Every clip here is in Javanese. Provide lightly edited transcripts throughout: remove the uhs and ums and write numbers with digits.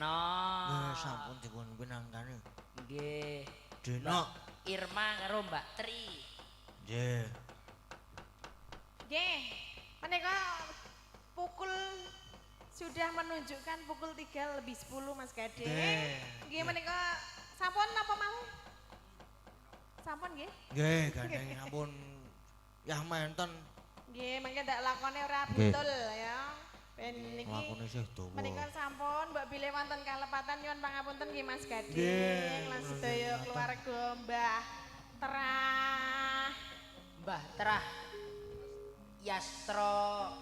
Dena. Nggih, sampun dipun pinanggani. Nggih. Dena. Irma karo Mbak Tri. Nggih. Nggih. Menika pukul sudah menunjukkan pukul 3:10 Mas Gading. Nggih menika sampun napa malih? Sampun nggih? Nggih, gandeng ampun yah menten. Nggih, mangke ndak lakone ora betul ya. Ben niki Lakone sih dawa. menika sampun mbok bilih wonten kalepatan nyuwun pangapunten nggih Mas Gading Nggih, lan sedaya keluarga Mbah Terah. Mbah Terah Yastro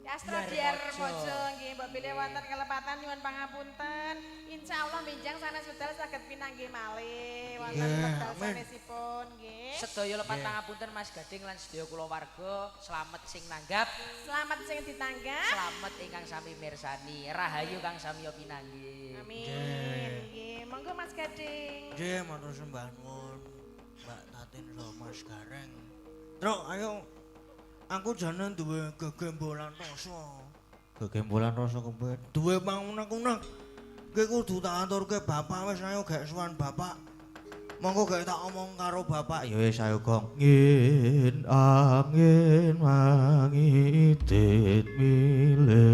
Yastro Diarmojo nggih mbok bilih wonten kalepatan nyuwun pangapunten. Insyaallah minjang sanes wedal saged pinanggih malih wonten wekdal sanesipun nggih. sedaya lepat pangapunten Mas Gading lan sedaya kulawarga slamet sing nanggap, Selamat sing ditanggap. slamet ingkang sami mirsani, rahayu kang samiya pinanggih. Amin. Nggih, monggo Mas Gading. Nggih, matur sembah nuwun Mbak Tatin saha Mas Gareng. Truk, ayo. Aku jane duwe gegembolan rasa. Gegembolan rasa kepiye? Duwe pangunek-unek. Ki kudu tak aturke bapak wis ayo gek suwan bapak. Monggo gek tak omong karo bapak. Ya wis ayo Gong. Angin angin mangidit milir.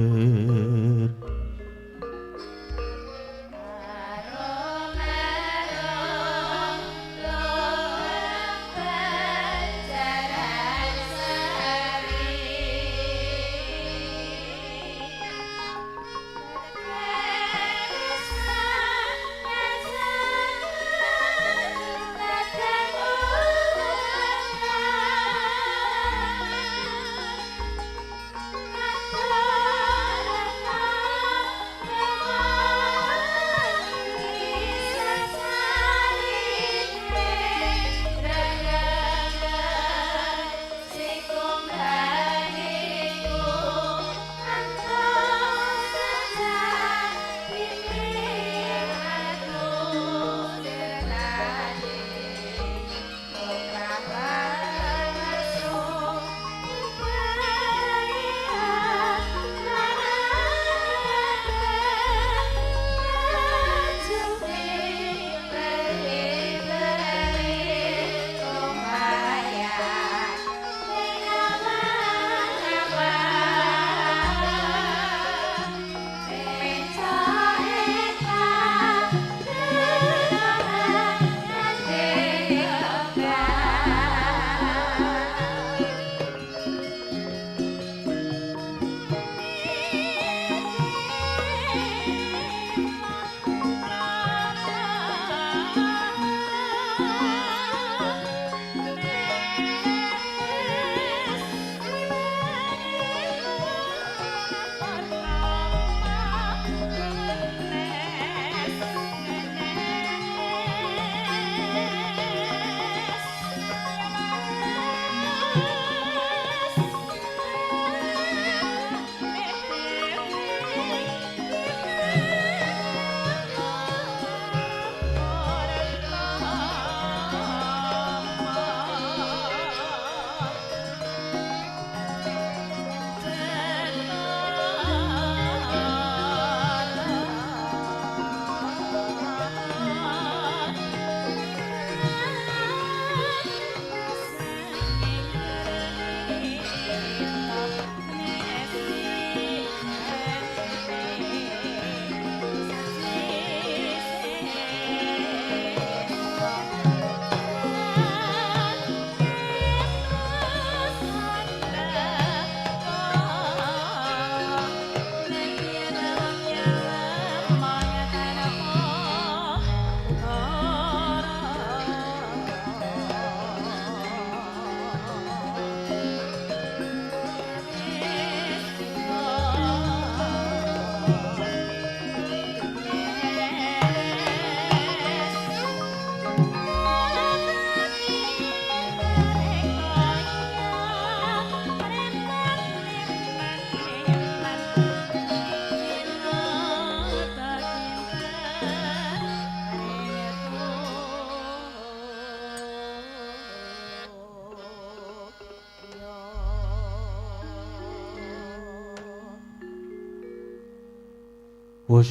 Wus.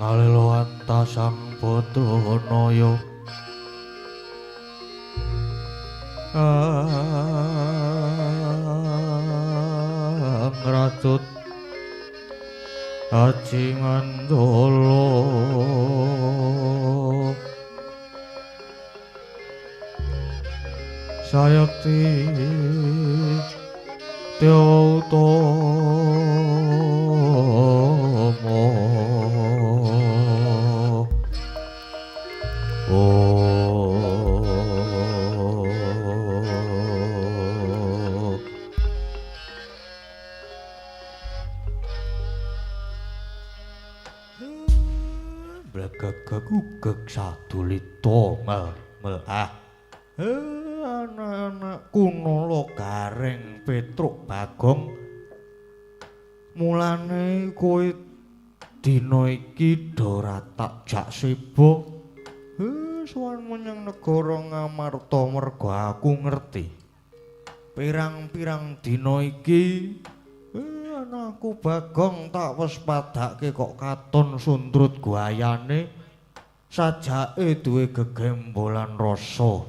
Kalelawanta sang Badanaya ngrajut Aji Mandala sayekti Dewa Utama Blagagagugag sadulita mel anak-anak kunala gareng Petruk Bagong mulane kowe dina iki dora tak jak seba sowan menyang negara Ngamarta merga aku ngerti pirang-pirang dina iki anakku Bagong tak wis padake kok katon sundrut guayane sajake duwe gegembolan rasa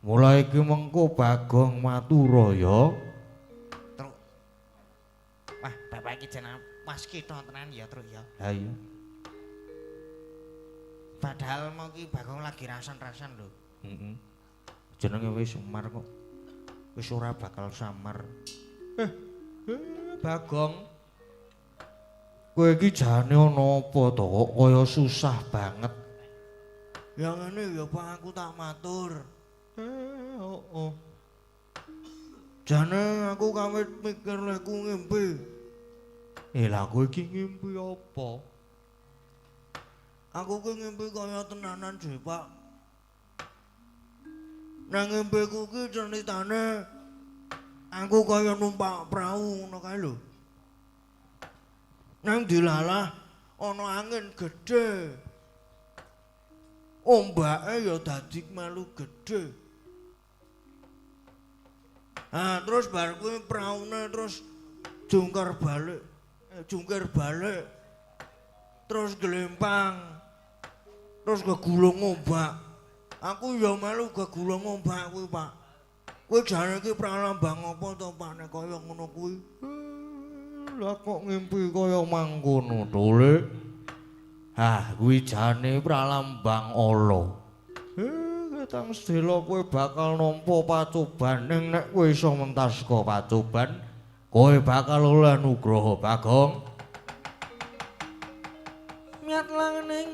mulai iki mengko Bagong matura ya Truk wah bapak iki jeneng Mas Kitha tenan ya Truk ya ha iya padahal mau ki Bagong lagi rasan-rasan lho jenenge wis Semar kok wis ora bakal samar Bagong kowe iki jane ana apa to kok kaya susah banget ya ngene ya Pak aku tak matur jane aku kawit mikir lek ku ngimpi lah kowe iki ngimpi apa aku ki ngimpi kaya tenanan sih Pak nang ngimpiku ki ceritane aku kaya numpak prau ngono kae lho. Nang dilalah ana angin gedhe. Ombake ya dadi melu gedhe. Terus bar kuwi praune terus jungkir balik. Terus glempang. Terus gegulung ombak. Aku ya melu gegulung ombak kuwi, Pak. Kowe jane iki pralambang apa to Pak nek kaya ngono kuwi? Lah kok ngimpi kaya mangkono to, Lek? Kuwi jane pralambang ala. Ketang sedela kowe bakal nampa pacoban ning nek kowe iso mentas saka pacoban, kowe bakal oleh nugraha Bagong. Miat lang ning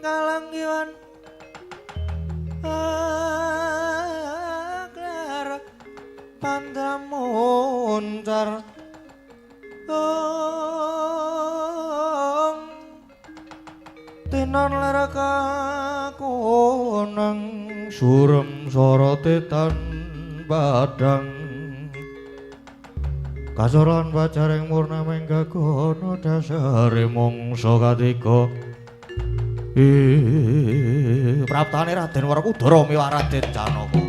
kalanggiwan pandamoncar tinan lara kakonang surem sorotetan badang kasoran bacaring murnameng gagono dasare mongso katiga praptane Raden Werkudara miwah Raden Janaka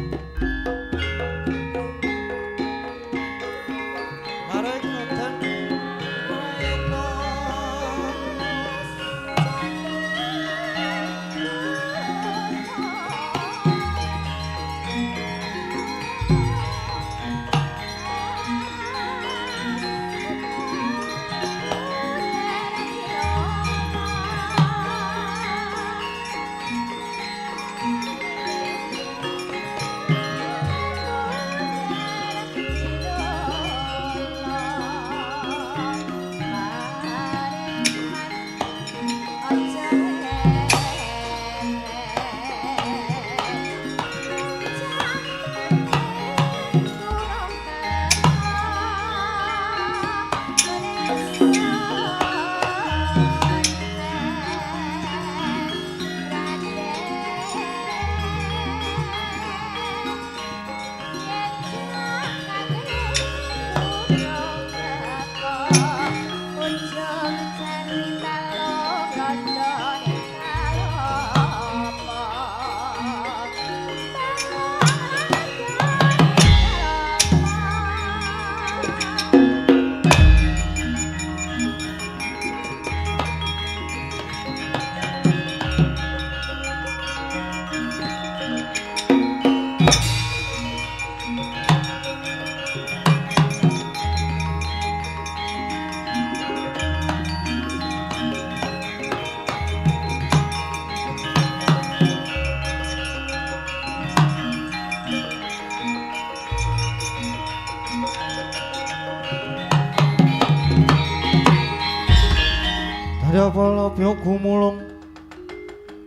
Japalabya gumulung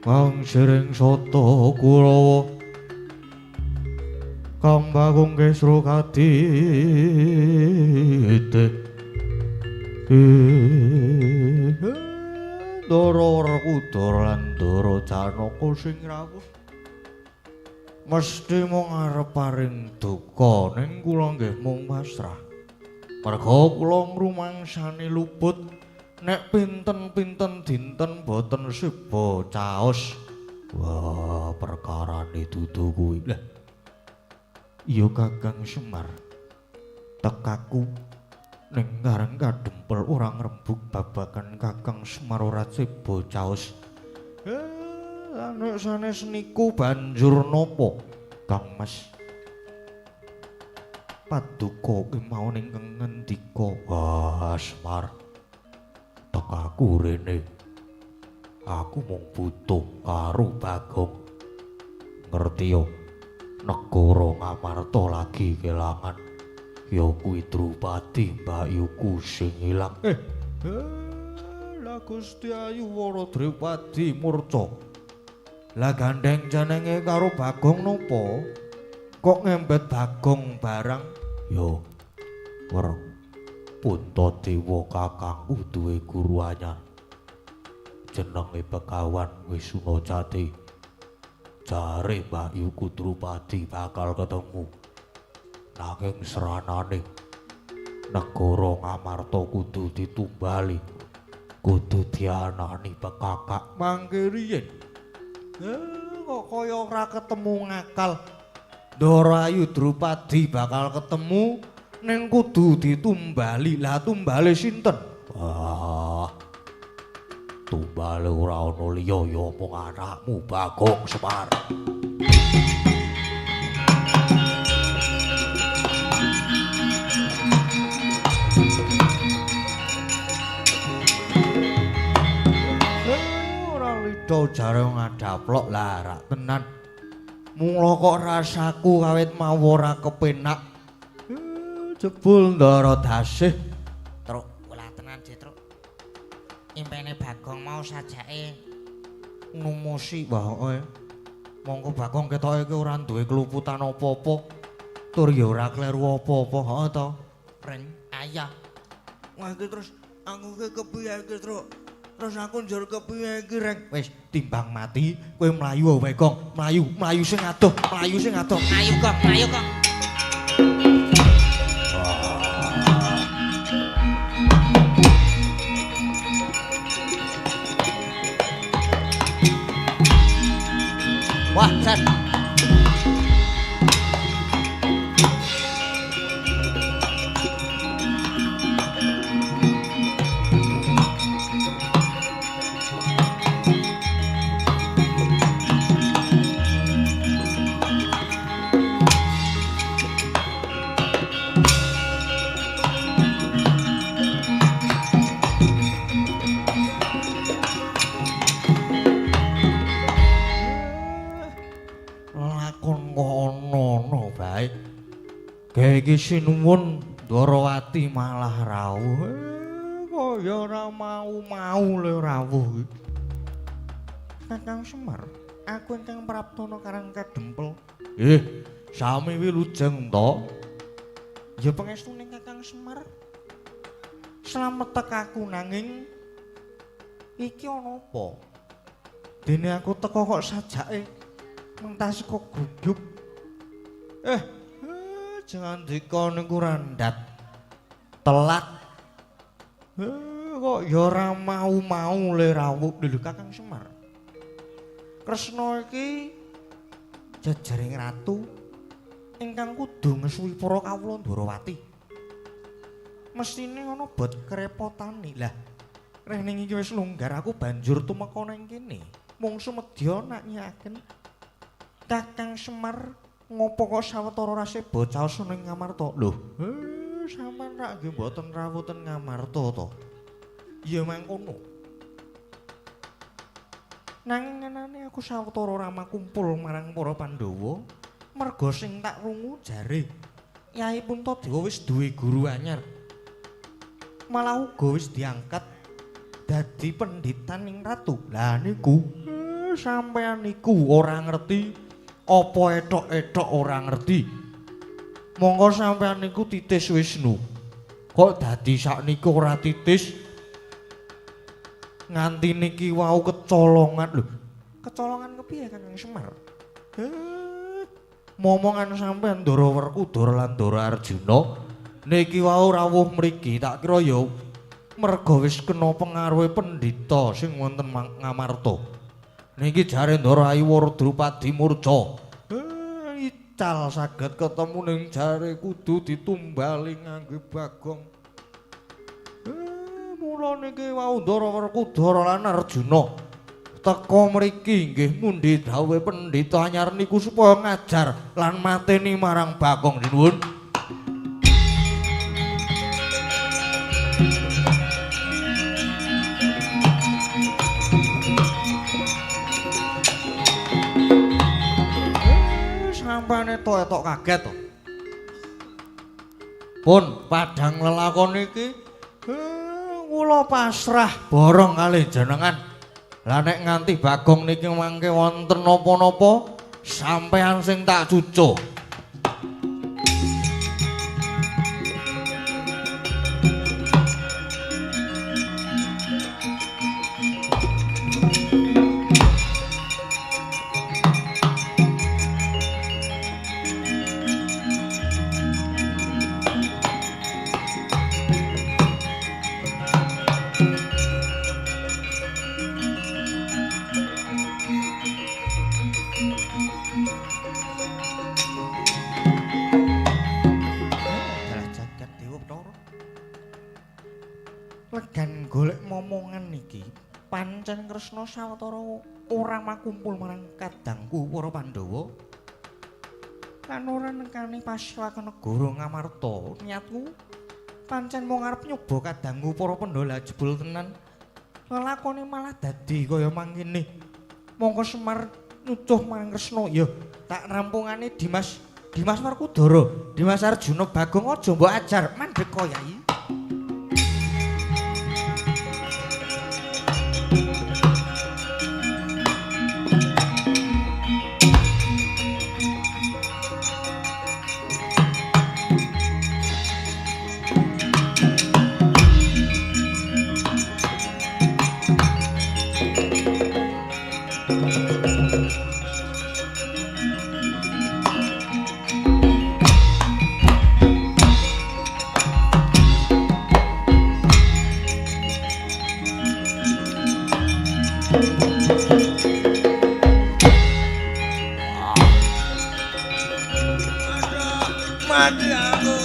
kang sering sata Kurawa kang bagong kesro kadite Ndara Werkudara lan Ndara Janaka sing rawuh mesti mung arep paring duka ning kula nggih mung pasrah merga kula ngrumangsani luput nek pinten-pinten dinten boten siba caos wah perkarane dudu kuwi lah iya Kakang Semar tekaku ning ngareng kadempel ora ngrembug babagan Kakang Semar ora siba caos nek sanes niku banjur napa Kang Mas paduka ki mau ning ngendika wah Semar tekaku rene aku mung butuh karo Bagong ngerti yo negara Ngamarta lagi kelangan ya kuwi Drupadi mbayuku sing ilang lah Gusti Ayu Wara Drupadi murca lah gandeng jenenge karo Bagong nopo kok ngempet Bagong barang yo wer Puntadewa kakangku duwe guru anyar jenenge Begawan Wisnujati jare mbakyuku Drupadi bakal ketemu nanging seranane negara Ngamarta kudu ditumbali kudu dianani pekakak mangke riyen kok kaya ora ketemu ngakal Ndara Ayu Drupadi bakal ketemu ning kudu ditumbali lah tumbale sinten wah tumbale ora ana liya ya mung anakmu Bagong Semar Lida jare ngadaplok lah rak tenan. Mula kok rasaku kawit mau ora kepenak. Jebul ndara dasih. Truk, ulah tenan Je, Truk. Impene Bagong mau sajake Numusi wae. Monggo Bagong ketoke iki ora duwe keluputan apa-apa. Tur ya ora kleru apa-apa, heeh to. Reng, ayah. Wah iki terus aku ki kepiye iki, Truk? Terus aku njur kepiye iki, Reng? Wis timbang mati, kowe mlayu wae, Gong. Mlayu sing adoh, mlayu sing adoh. Ayo, Gong, ayo, Gong. Wah, San. Iki sinuwun Dwarawati malah rawuh. Kaya ora mau le rawuh. Kakang Semar, aku ingkang praptana karang kadempel. Sami wilujeng to. Ya pangestune Kakang Semar. Slamet tekaku nanging iki ana apa? Dene aku teko kok sajake mentas kok gugyuk. Jangan dika niku randat telat kok ya ora mau le rawuh lho Kakang Semar. Kresna iki jejaring ratu ingkang kudu ngesuwi para kawula Dwarawati. Mestine ana bot kerepotane. Lah rene iki wis longgar aku banjur tumeka nang kene. Mung sumedya nak nyaken Kakang Semar ngopo kok sawetara rase bocaos ning Ngamarta? Lho, sampean rak nggih mboten rawuh ten Ngamarta to. Ya mangkono. Nanging ngenane aku sawetara rama kumpul marang para Pandhawa, merga sing tak rungu jare Kyai Puntadewa wis duwe guru anyar. Malah uga wis diangkat dadi penditan ing ratu. Lah niku sampean niku ora ngerti apa etok-etok ora ngerti. Monggo sampean niku titis Wisnu. Kok dadi sakniku ora titis? Nganti niki wau kecolongan lho. Kecolongan kepiye Kang Semar? Momongan sampean Ndara Werkudara lan Ndara Arjuna niki wau rawuh mriki tak kira ya merga wis kena pengaruhe pendhita sing wonten Ngamarta. Niki jare Ndara Ayu Drupadi murca. Ical saged ketemu ning jare kudu ditumbali ngangge Bagong. Mula niki wau Ndara Werkudara lan Arjuna teka mriki nggih mundi dawuhe pendhita anyar niku supaya ngajar lan mateni marang Bagong dinuwun. Sampane etok kaget to. Pun padhang lelakon iki kula pasrah borong kalih jenengan. Lah nek nganti Bagong niki mangke wonten napa-napa sampean sing tak cucuk. Legan golek momongan niki pancen Kresna sawetara ora makumpul marang kadangku para Pandhawa lan ora nekani Paslakan negara Ngamarta. Niatku pancen mung arep nyoba kadangku para Pandhawa jebul tenan lelakone malah dadi kaya mangkene. Monggo Semar nutuh marang Kresna ya tak rampungane Dimas Werkudara, Dimas Arjuna Bagong aja mbok ajar mandhek Yai. Mati aku.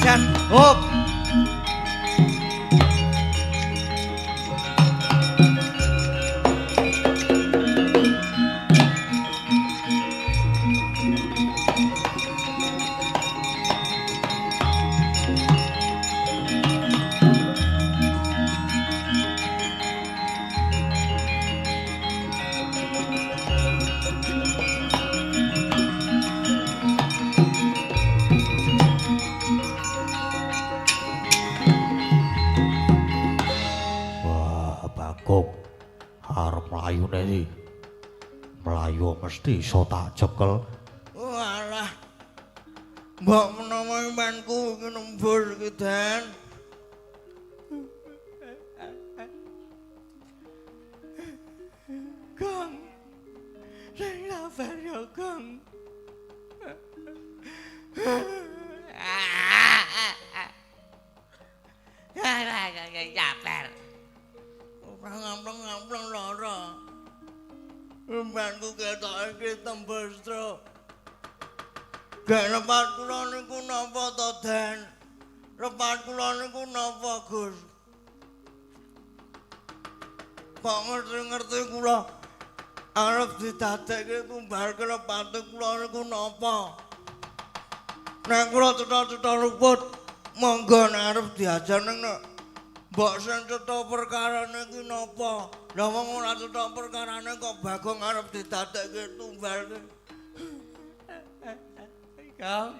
Jan, hop. Arep mlayune iki. Mlayu mesti iso tak cekel. Walah. Mbok menawa impanku iki nembur iki, Dan. Kang. Sing sabar ya, Kang. Sabar. Ora ngampleng-ngampleng lara. Rembanku ketok iki tembus, Tru. Gak lepat kula niku napa to, Dan? Lepat kula niku napa, Gus? Kok ngerti-ngerti kula arep ditadekke tumbal kelepati kula niku napa? Nek kula cetha-cetha luput, monggo arep diajar ning mbok sing cetha perkarane iki napa? Lah wong ora cetha perkarane kok Bagong arep ditadekke tumbal. Kang.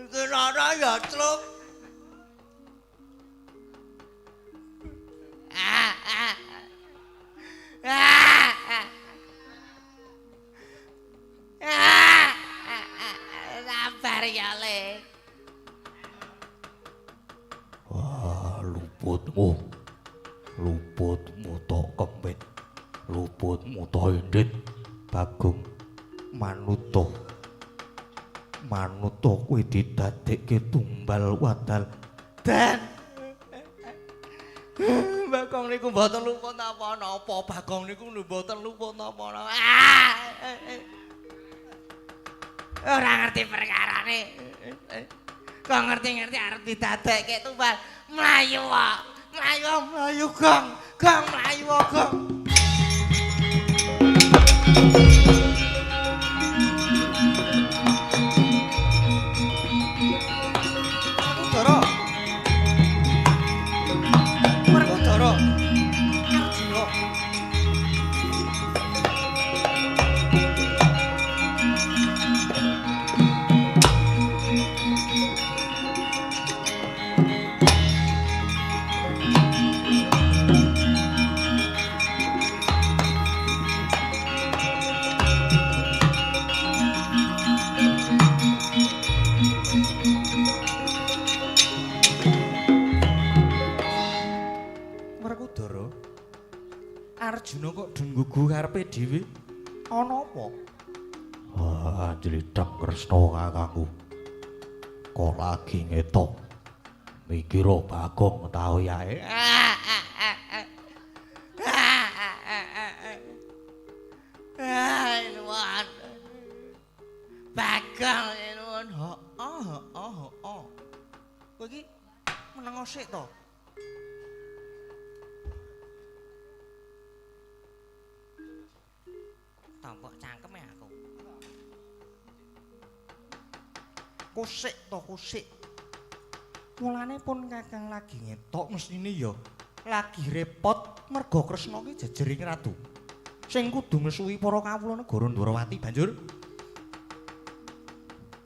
Kenapa ya, Truk? Sabar ya, Le. Wah, luputmu tok kempit, luputmu tok endit, Bagong, manuto kuwi didadekke tumbal wadal. Dan Bagong niku mboten luput napa-napa, Bagong niku mboten luput napa-napa. Ora ngerti perkarane. Kok ngerti-ngerti arep didadekke tumbal. Mlayu wae. Mlayu Gong, mlayu Gong. Markodara. Arjuna. Arjuna kok denggugu karepe dhewe. Ana apa? Wah, jlithak Kresna kakangku. Kok lagi ngetok. Mikira Bagong ta oyahe. Nuwun. Bagong nuwun. Kowe iki menengo sik to? Tombok cangkeme aku. Kusik to kusik. Mulane pun Kakang lagi ngetok mestine ya lagi repot merga Kresna ki jejering ratu. Sing kudu ngesuwi para kawula negara Ndwarawati banjur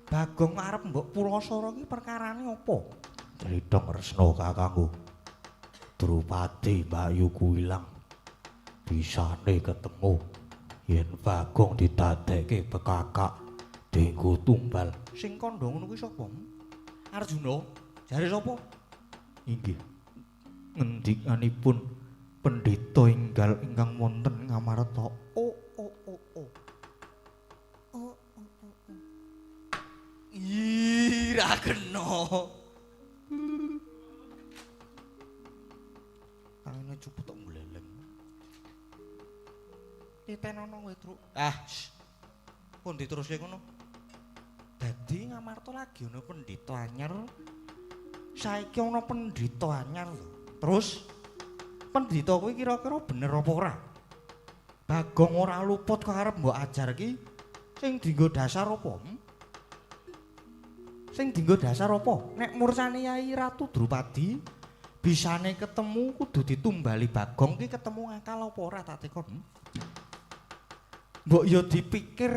Bagong arep mbok Pulasara ki perkarane apa? Jlithak Kresna kakangku. Drupadi Mbayuku ilang. Bisane ketemu yen Bagong didadekke bekakak dienggo tumbal. Sing kandha ngono kuwi sapa? Arjuna. Jare sapa? Inggih. Ngendikanipun pendhita enggal ingkang wonten Ngamarta. Oh. Ih, ra kena. Tangane cuput tok mleleng. Titenono kowe, Truk. Pun diteruske ngono. Dadi Ngamarta lagi ana pendhita anyar. Saiki ana pendhita anyar lho. Terus pendhita kuwi kira-kira bener apa ora? Bagong ora luput kok arep mbok ajar ki sing dienggo dasar apa? Sing dienggo dasar apa? Nek mursane Yai Ratu Drupadi bisane ketemu kudu ditumbali Bagong ki ketemu akal apa ora tak tekon? Mbok ya dipikir.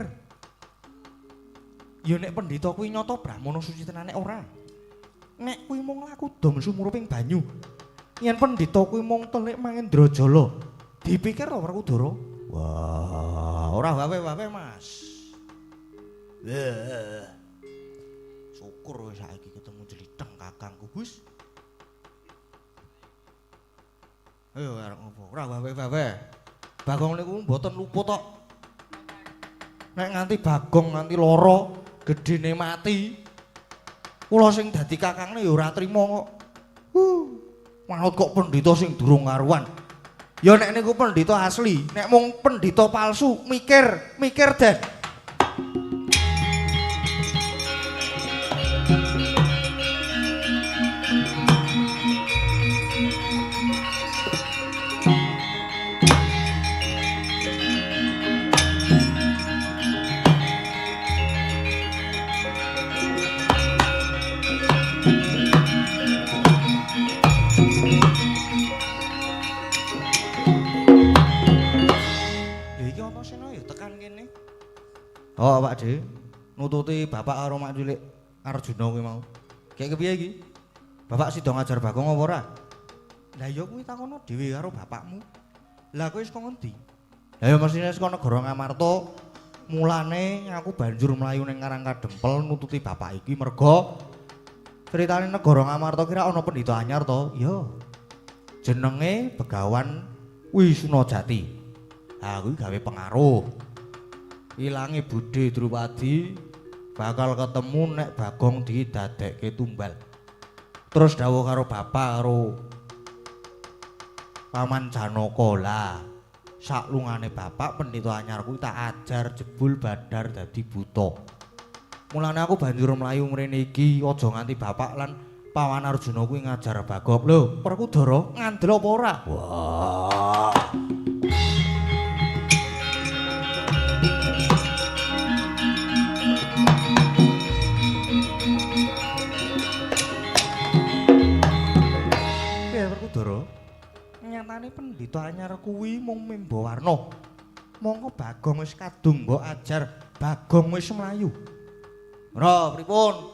Ya nek pendhita kuwi nyata Brahmana suci tenane ora. Nek kuwi mung laku dom sumuruping banyu. Yen pendhita kuwi mung telik Mangendrajala. Dipikir ora Kudara? Wah, ora wae-wae, Mas. Syukur wis saiki ketemu Jlitheng kakangku, Gus. Ayo arep ngopo? Ora wae-wae. Bagong niku mboten luput tok. Nek nganti Bagong nganti lara, gedene mati. Kula sing dadi kakangne ya ora trima kok. Manut kok pendhita sing durung karuan. Ya nek niku pendhita asli, nek mung pendhita palsu, mikir Den. Oh, Pak De. Nututi bapak karo mak cilik Arjuna kuwi mau. Kayak kepiye iki? Bapak sida ngajar Bagong apa ora? Lah ya kuwi takono dhewe karo bapakmu. Lah kowe saka ngendi? Lah ya mesine saka negara Ngamarta. Mulane aku banjur mlayu ning Karangkadempel nututi bapak iki merga critane negara Ngamarta kira ana pendhita anyar to? Iya. Jenenge Begawan Wisunajati. Ha kuwi gawe pengaruh. Ilange Budhe Drupadi bakal ketemu nek Bagong didadekke tumbal. Terus dawuh karo bapak karo Paman Janaka lah. Saklungane bapak pendhita anyar kuwi tak ajar jebul badar dadi buta. Mulane aku banjur mlayu mrene iki aja nganti bapak lan Pawan Arjuna kuwi ngajar Bagong. Lho, Werkudara ngandel apa ora? Wah. Werkudara, nyatane pendhita anyar kuwi mung memba warna. Monggo Bagong wis kadung mbok ajar, Bagong wis mlayu. Ora, pripun?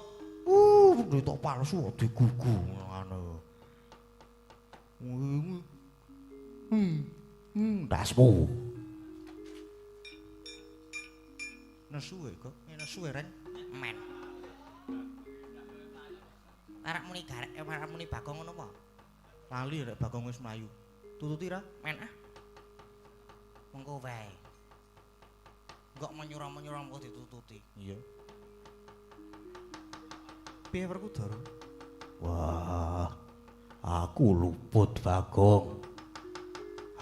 Pendhita palsu digugu ngono. Dasmu. Nesu kok, nesu reng. Men. Arek muni garek, arek muni Bagong ngono apa? Lali rek Bagong wis mlayu. Tututi ra? Men ah. Mengko wae. Enggak menyuram-menyuram kok ditututi. Iya. Piye Werkudara? Wah, aku luput Bagong.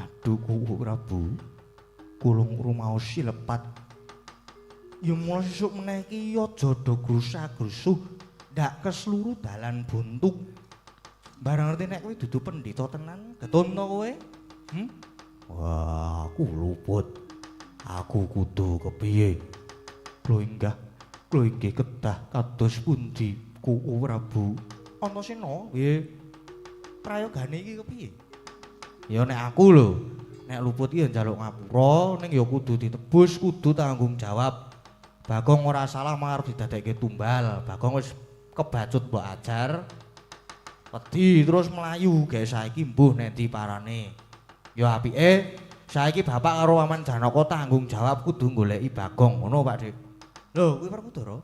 Aduh Gusti Prabu. Kula ngrumaosi lepat. Ya mulai sesuk meneh iki aja do grusah-grusuh, ndak kesluru dalan buntu. Barang ngerti nek kowe dudu pendhita tenan, getun to kowe? Wah, aku luput. Aku kudu kepiye? Kula inggih kedah kados pundi Gusti Prabu? Antasena, piye? Prayogane iki kepiye? Ya nek aku lho, nek luput iki njaluk ngapura ning ya kudu ditebus, kudu tanggung jawab. Bagong ora salah marep didadekke tumbal. Bagong wis kebacut mbok ajar. Wedi terus melayu, gawe saiki mbuh nendi parane. Ya apike, saiki bapak karo Paman Janaka tanggung jawab kudu goleki Bagong, ngono Pak Dik. Lho, kuwi Werkudara.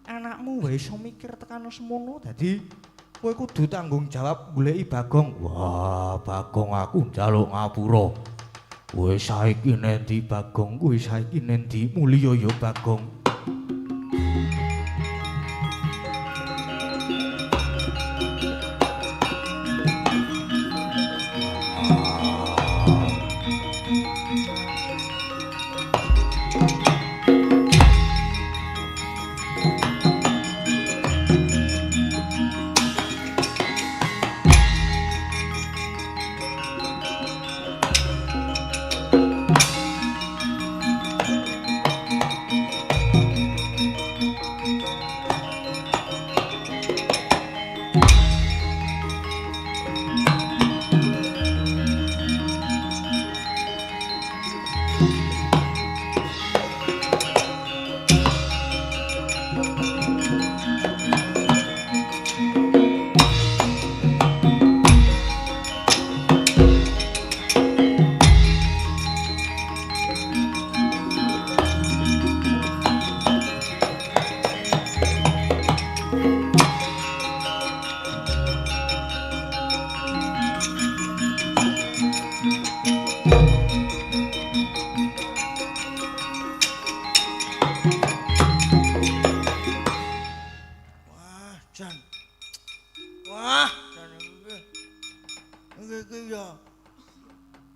Anakmu wae iso mikir tekan semono, dadi kowe kudu tanggung jawab goleki Bagong. Wah, Bagong aku njaluk ngapura. Kowe saiki nendi Bagong, kowe saiki nendi mulya ya Bagong.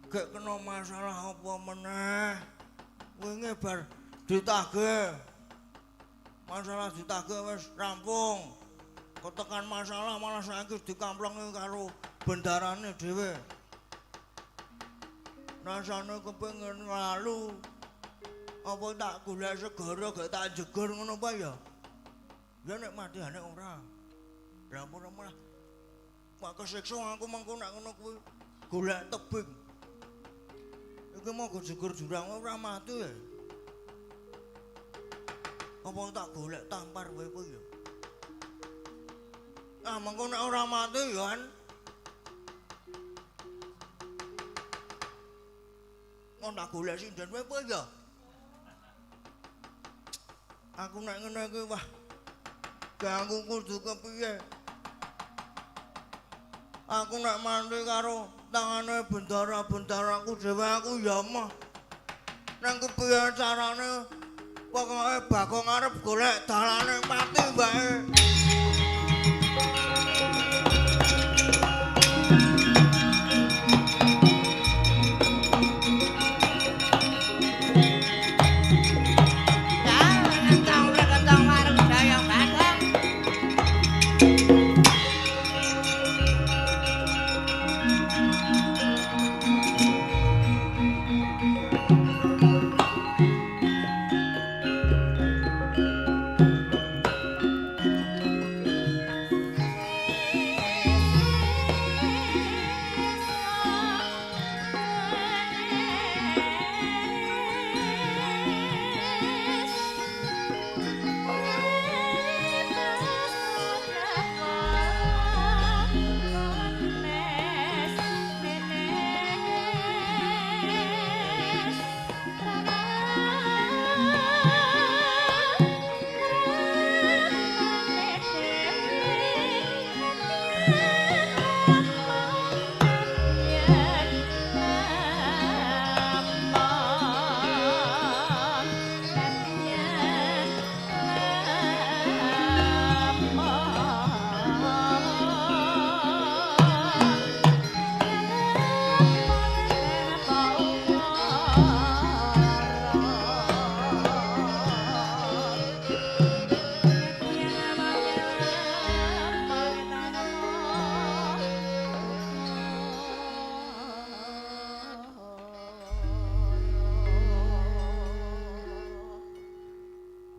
gek kena masalah apa meneh. Wingi bar ditagih. Masalah ditagih wis rampung. Ketekan masalah malah saiki dikamplongi karo bendarane dhewe. Rasane kepengin lalu. Apa tak golek segara gak tak jegur ngono apa ya? Ya nek matihane ora. Rampun malah mak kesiksa aku mengko nek ngono kuwi golek tebing. Iki mau jegur jurang ora mati ya. Apa tak golek tampar wae kowe ya? Ah mengko nek ora mati ya kan. Kok tak golek sinden wae kowe ya? Aku nek ngene iki wah. Ganggu kudu kepiye? Aku nek mati karo tangane bendara-bendaraku dhewe aku ya mah. Nang kepiye carane pokoke Bagong arep golek dalane mati wae.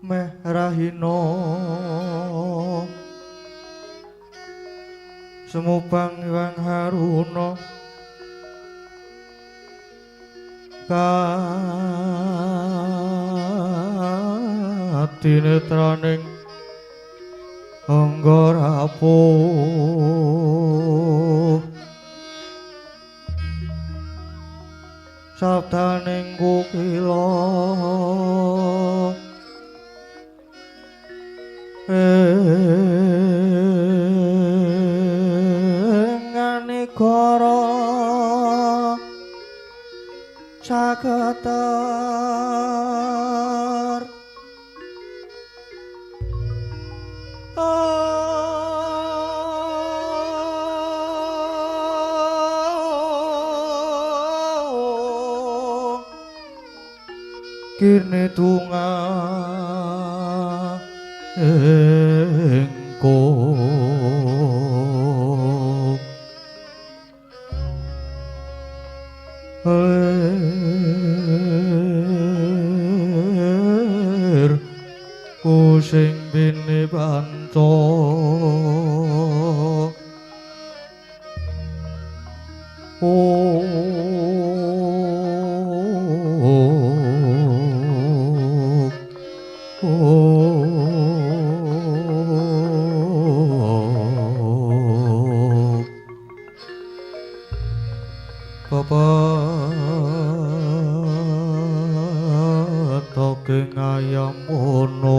Meh rahina semupang iwang haruna katinetraning angga rapuh sabdaning kukila nganegara saketer kirne tunga engko kusing bini banco Toking ayam ono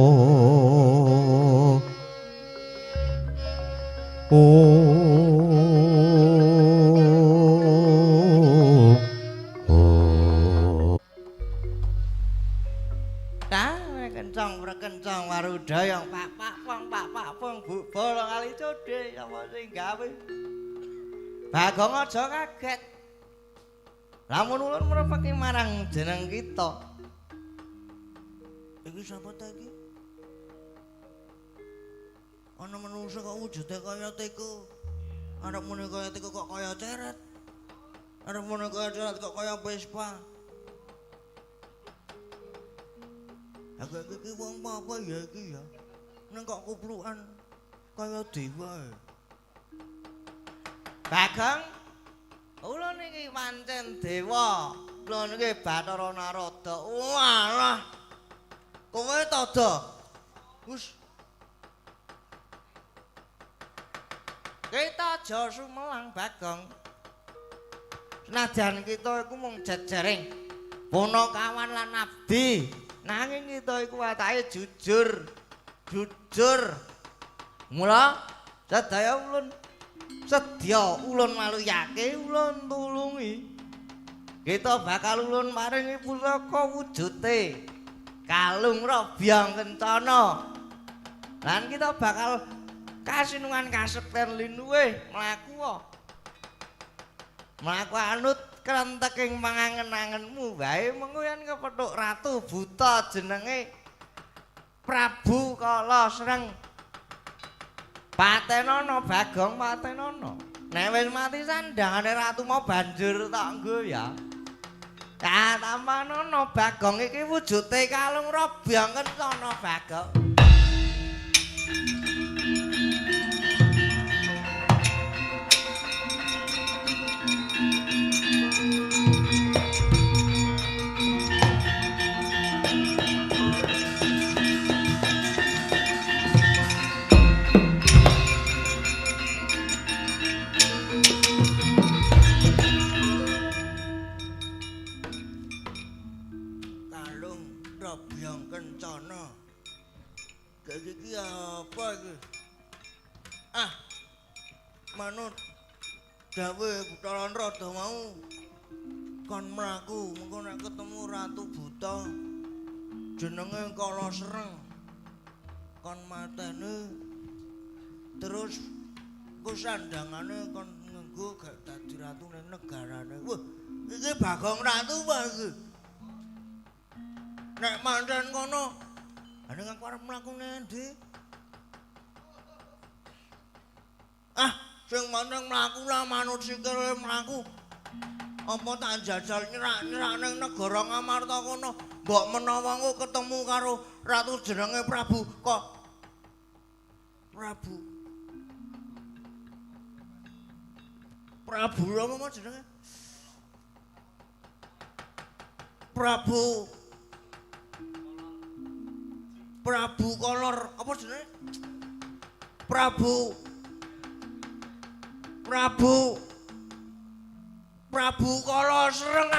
Kencang warudayang pak pong bu bolong kali code apa sing gawe Bagong aja kaget lamun ulun merepeki marang jeneng kita iki sapa ta iki ana menungso kok wujude kaya tiku arep muni kaya tiku kok kaya ceret arep muni kaya ceret kok kaya Vespa aku iki wong apa ya iki ya nang kok kuplukan kaya dewa Bagong ulun iki pancen dewa ulun iki Bathara Narada walah kowe to bagus. Kita aja sumelang Bagong. Senajan kita iku mung jejaring punakawan lan abdi, nanging kita iku watake jujur. Mula sedaya ulun sedya ulun maluyake ulun tulungi. Kita bakal ulun maringi pusaka wujute kalung Robyong Kencana. Lan kita bakal kasinungan kasekten linuwe mlaku anut krenteking pangangen-angenmu wae mengko yen kepethuk ratu buta jenenge Prabu Kala Sreng Patenana Bagong Patenana. Nek wis mati sandhangane ratu mau banjur tak nggo ya. Tamanono Bagong iki wujute kalung Robyong Kencana Bagong. Robyong Kencana. Iki apa iki? Manut dawuh Bathara Rada mau kon mlaku mengko nek ketemu ratu buta jenenge Kala Sreng. Kon mateni terus ku sandhangane kon nganggo gak dadi ratu ning negarane. Wah, iki Bagong Ratu wae iki. Nek mandan kono, ane aku arep mlaku endi? Sing mandan mlaku lah manut sikile mlaku. Apa tak jajal nyerak-nyerak ning negara Ngamarta kono, mbok menawa engko ketemu karo ratu jenenge Prabu apa jenenge? Prabu Kolor apa jenenge? Prabu Kala Sreng.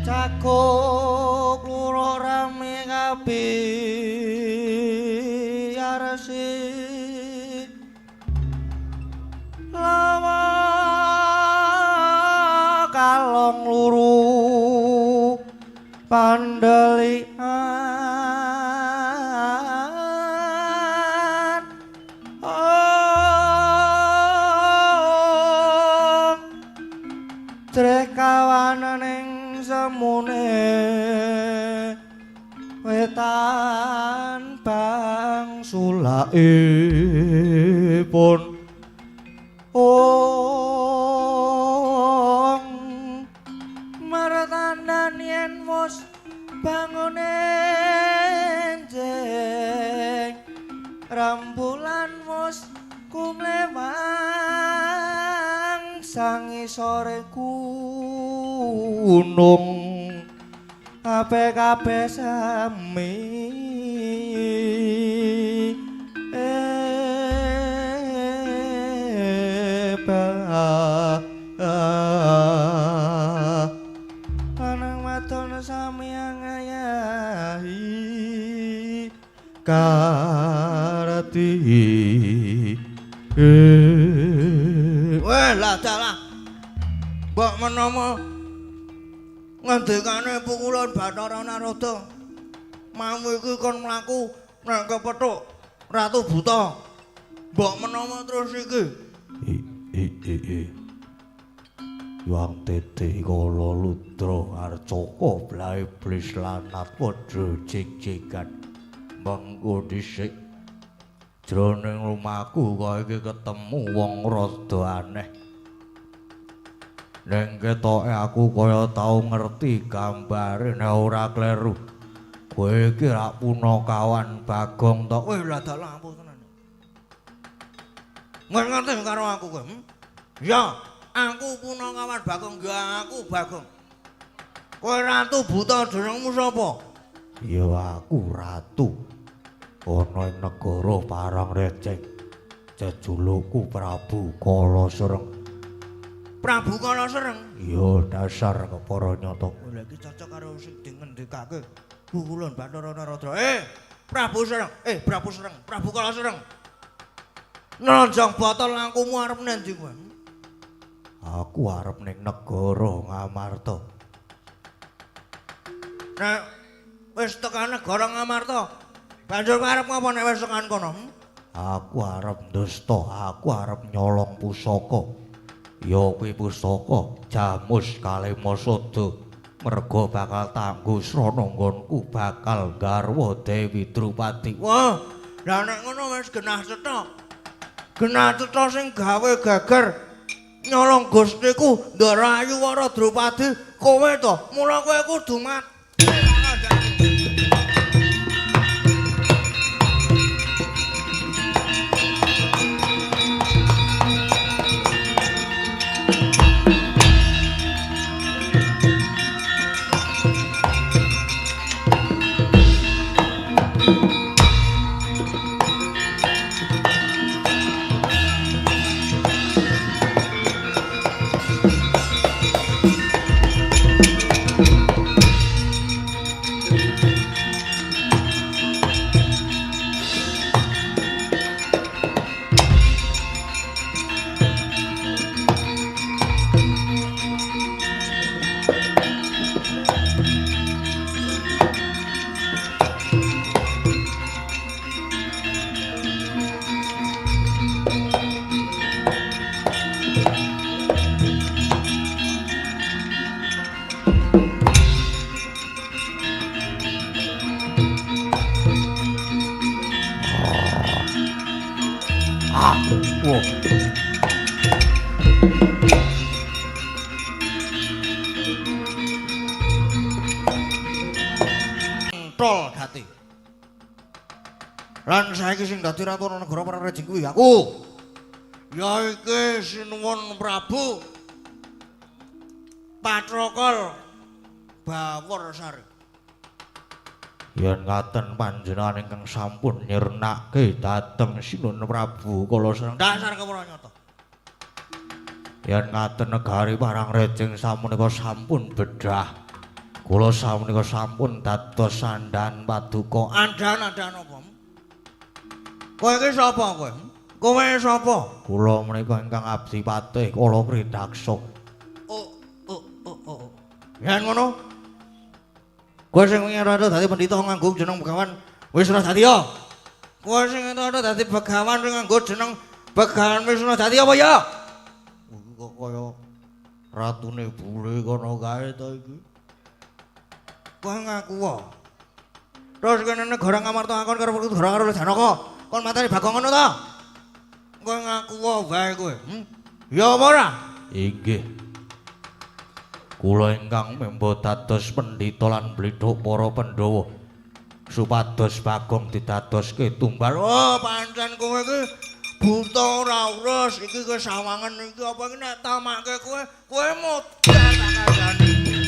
Cakuk loro rame kabeh arsi lawa kalong luru pandelian trekawanan ing semune wetan bang sulaipun martandan yen wis bangun enjing rembulan wis kumlewang sang isore gunung kabeh sami anang wadon sami angaya karati weh lah dalah mbok menawa ngendikane pukulan Bathara Narada mamu iki kon mlaku nang kepethuk Ratu Buta mbok menawa terus iki Yuang tete kala ludra arcaka blae iblis lanat padha jig-jigan mengko dhisik jroning rumahku kok iki ketemu wong rada aneh ning ketoke aku kaya tau ngerti gambare nek ora kleru kowe iki rak punakawan Bagong to weh lah dalah ampun tenan ngerti karo aku kowe ya aku punakawan Bagong ya aku Bagong kowe Ratu Buta jenengmu sapa ya aku ratu ana ing negara Parangreceng jejulukku Prabu Kalasereng Prabu Kalasereng ya dasar kepara nyata lha iki cocok karo sing dingendikake pukulan Bathara Narada Prabu Kalasereng Nranjang botol langkumu arep nendi kowe aku arep ning negara Ngamarta nek wis tekan negara Ngamarta banjur kowe arep ngopo nek wis tekan kono aku arep ndusta aku arep nyolong pusaka ya kuwi pusaka Jamus Kalemasada merga bakal tangguh srana nggonku bakal garwa Dewi Drupadi wah lah nek ngono wis genah cetha sing gawe geger nyolong Gustiku Ndarayu Wara Drupadi kowe to mula kowe kudu mati Tol dadi. Lan saiki sing dadi ratu negara Parangreceng kuwi aku. Ya iki Sinuwun Prabu Patrokol Baworsari. yen ngaten panjenengan ingkang sampun nyirnake dhateng Sinuwun Prabu Kalasereng Dasar kepala nyata. yen ngaten negari Parangreceng sapunika sampun bedah kula sapunika sampun dados sandhan paduka Andan-andan apa? Kowe iki sapa kowe? Kowe sapa? kula menika ingkang abdi patih Kala Kridaksa Oh. Yen ngono. Kowe sing wingi rada dadi pendhita nganggo jeneng Begawan Wisnadadi. Kowe sing rada dadi Begawan sing nganggo jeneng Begawan Wisnadadi apa ya? iki kok kaya ratune bule kono kae to iki Kowe ngaku wae. Terus kene negara Ngamarta akon karo negara karo Janaka. Kon matane Bagong ngono to? Kowe ngaku wae kowe. Ya apa ora? inggih kula ingkang memba dados pendhita lan blethuk para Pandhawa supados Bagong didadoske tumbal Oh, pancen kowe iki buta ora urus iki kesawangan iki apa iki nek tamake kowe modal tak kandhani.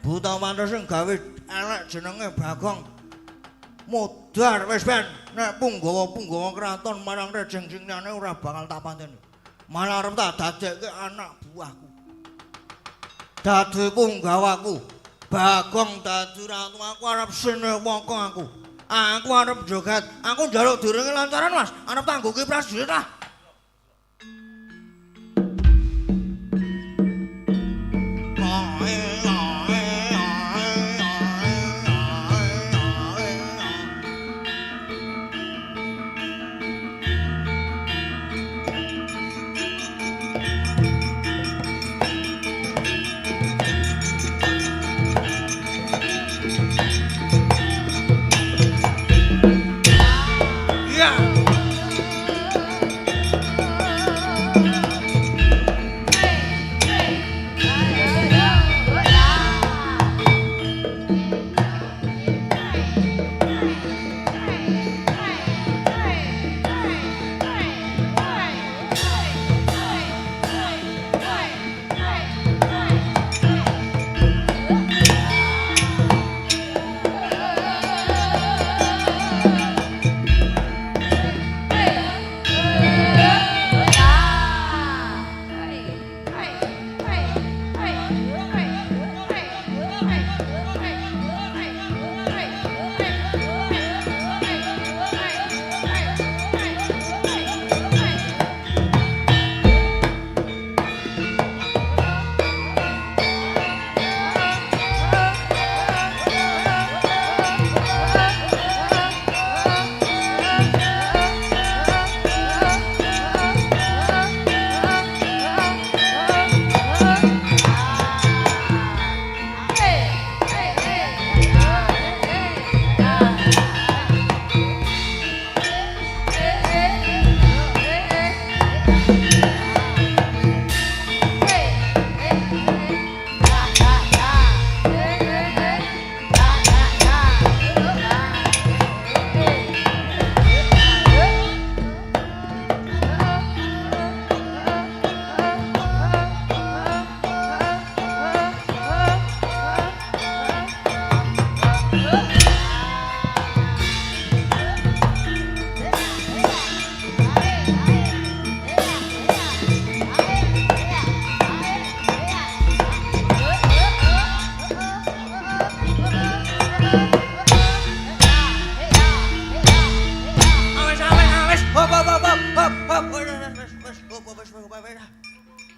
buta mantu sing gawe elek jenenge Bagong. Modar wis ben nek punggawa kraton marang rejeng sing liyane ora bakal tak panteni. Malah arep tak dadekke anak buahku. Dadi punggawaku. Bagong dadi ratu aku arep sinewaka aku. Aku arep joget, aku njaluk diringi lancaran Mas, arep tangguki prajurit ah.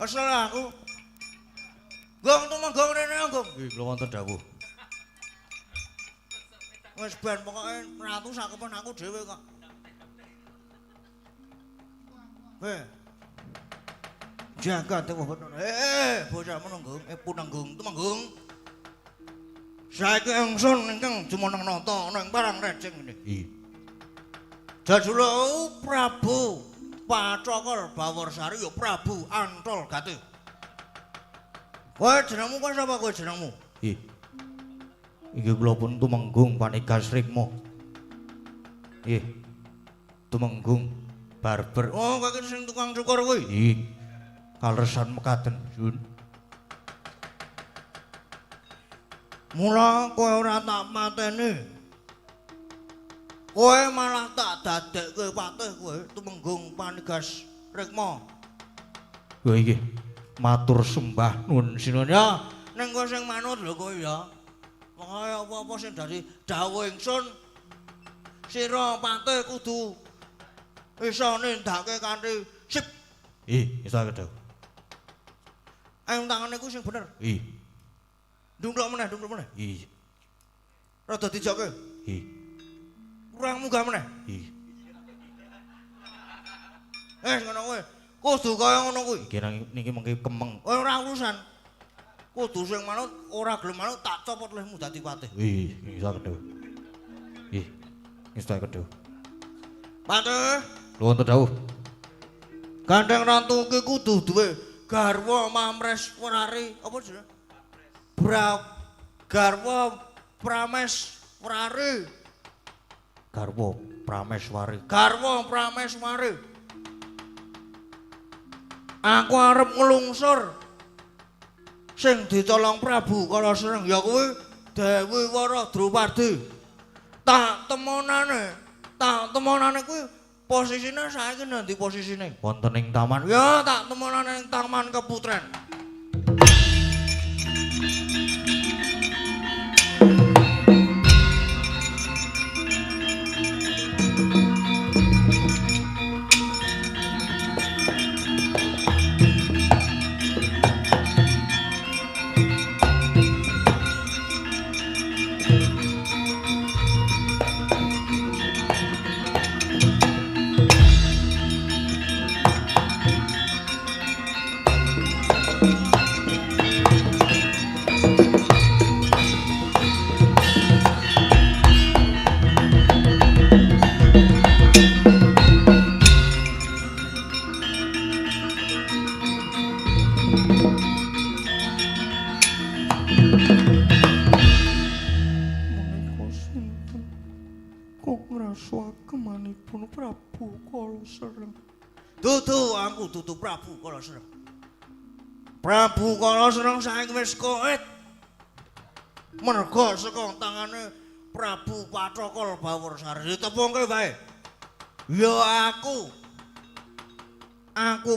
Kesel aku. Gong tumenggong rene Gong. Nggih, kula wonten dawuh. Wis ben pokoke ratu sakepen aku dhewe kok. Jagat tewo bener. Bocah menunggung, punenggung, tumenggung. Saiki ingsun ingkang jumeneng nata ning parang rejing niki. Jajula Prabu Pacokol Bawarsari ya Prabu Antol Gatuh. Kowe jenengmu kok sapa kowe jenengmu? Nggih. Inggih kula pun Tumenggung Panigas Rikma. Nggih. Tumenggung barber. Oh, kowe iki sing tukang cukur kuwi. Nggih. Kaleresan mekaten, Jun. Mula kowe ora tak mateni. Kowe malah tak dadekke patih kowe Tumenggung Panigas Rikma. Lho nggih. Matur sembah nuwun sinuwun ya. Ning kowe sing manut lho kowe ya. Pokoke apa-apa sing dadi dawuh ingsun sira patih kudu isa nindakake kanthi sip. Nggih, isa kedhawu. Ayung tangane ku sing bener. Nggih. Ndungkluk meneh. Nggih. Rada dijokke. Nggih. Kurang munggah meneh. Nggih. Ngono kowe. Kudu kaya ngono kuwi. Iki niki mengki kemeng. Ora urusan. Kudu sing manut, ora gelem manut tak copot lehmu dadi patih. Nggih, isa kedhawu. Nggih. Isa kedhawu. Patih, Nuwun dawuh. Gandeng Ratu ki kudu duwe garwa Mamreswari, apa jenenge? Garwa Prameswari. Garwa Prameswari. Garwa Prameswari. Aku arep nglungsur sing dicolong Prabu Kala Sreng ya kuwi Dewi Wara Drupadi. Tak temonane kuwi posisine saiki nanti posisine? Wonten ing taman. Ya tak temonane ing Taman Keputren. Menika sinten kok ngrasuakemanipun Prabu Kala Sreng. Dudu aku dudu Prabu Kala Sreng. Prabu Kala Sreng saiki wis koet. Merga saka tangane Prabu Patrokol Bawarsari ditepungke wae. Ya aku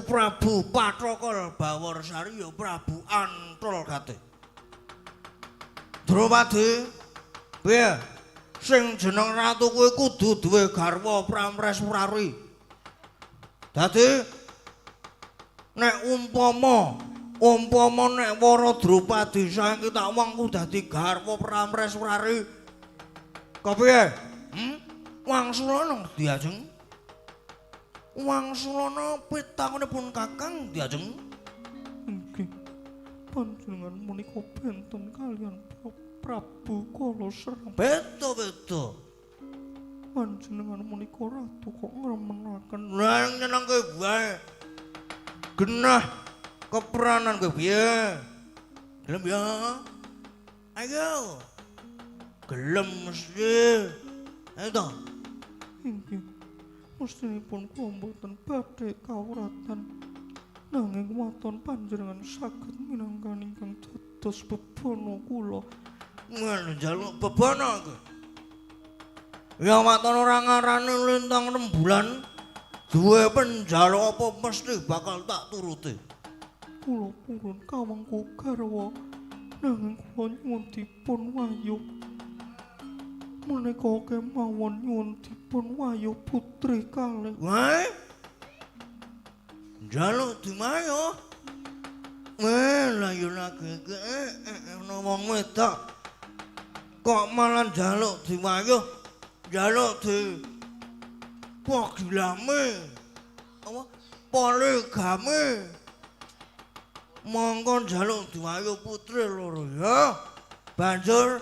Prabu Patrokol Bawarsari ya Prabu Antul Gate. Drupadi, piye? Sing jeneng ratu kuwi kudu duwe garwa Pramreswari. Dadi nek umpama nek Wara Drupadi saiki tak wangku dadi garwa Pramreswari. Kepiye? Wangsulana ndi ajeng? Wangsulana pitangunipun Kakang ndi ajeng? Nggih. Panjenengan menika benten kaliyan Prabu Kala Sreng. Beto. Panjenengan menika ratu kok ngremenaken. Lah nyenengke wae. Genah keperanan kowe piye? Gelem ya? Ayo. Gelem mesti. Ayo to. Inggih. Mestinipun kula mboten badhe kawratan. Nanging waton panjenengan saged minangkani ingkang dados bebana kula. Ngono njaluk bebana kowe. Ya waton ora ngarani lintang rembulan. Duwe penjaluk apa mesti bakal tak turuti. Kula purun kawangku garwa nanging kula nyuwun dipun wayuh. Menika kemawon nyuwun dipun wayuh putri kalih. Wae. Njaluk dimayo. Lah yo lagi ono wong wedok. Kok malah njaluk diwayuh. Njaluk di pogilame. Apa? Poligami. Monggo njaluk diwayuh putri loro ya. Banjur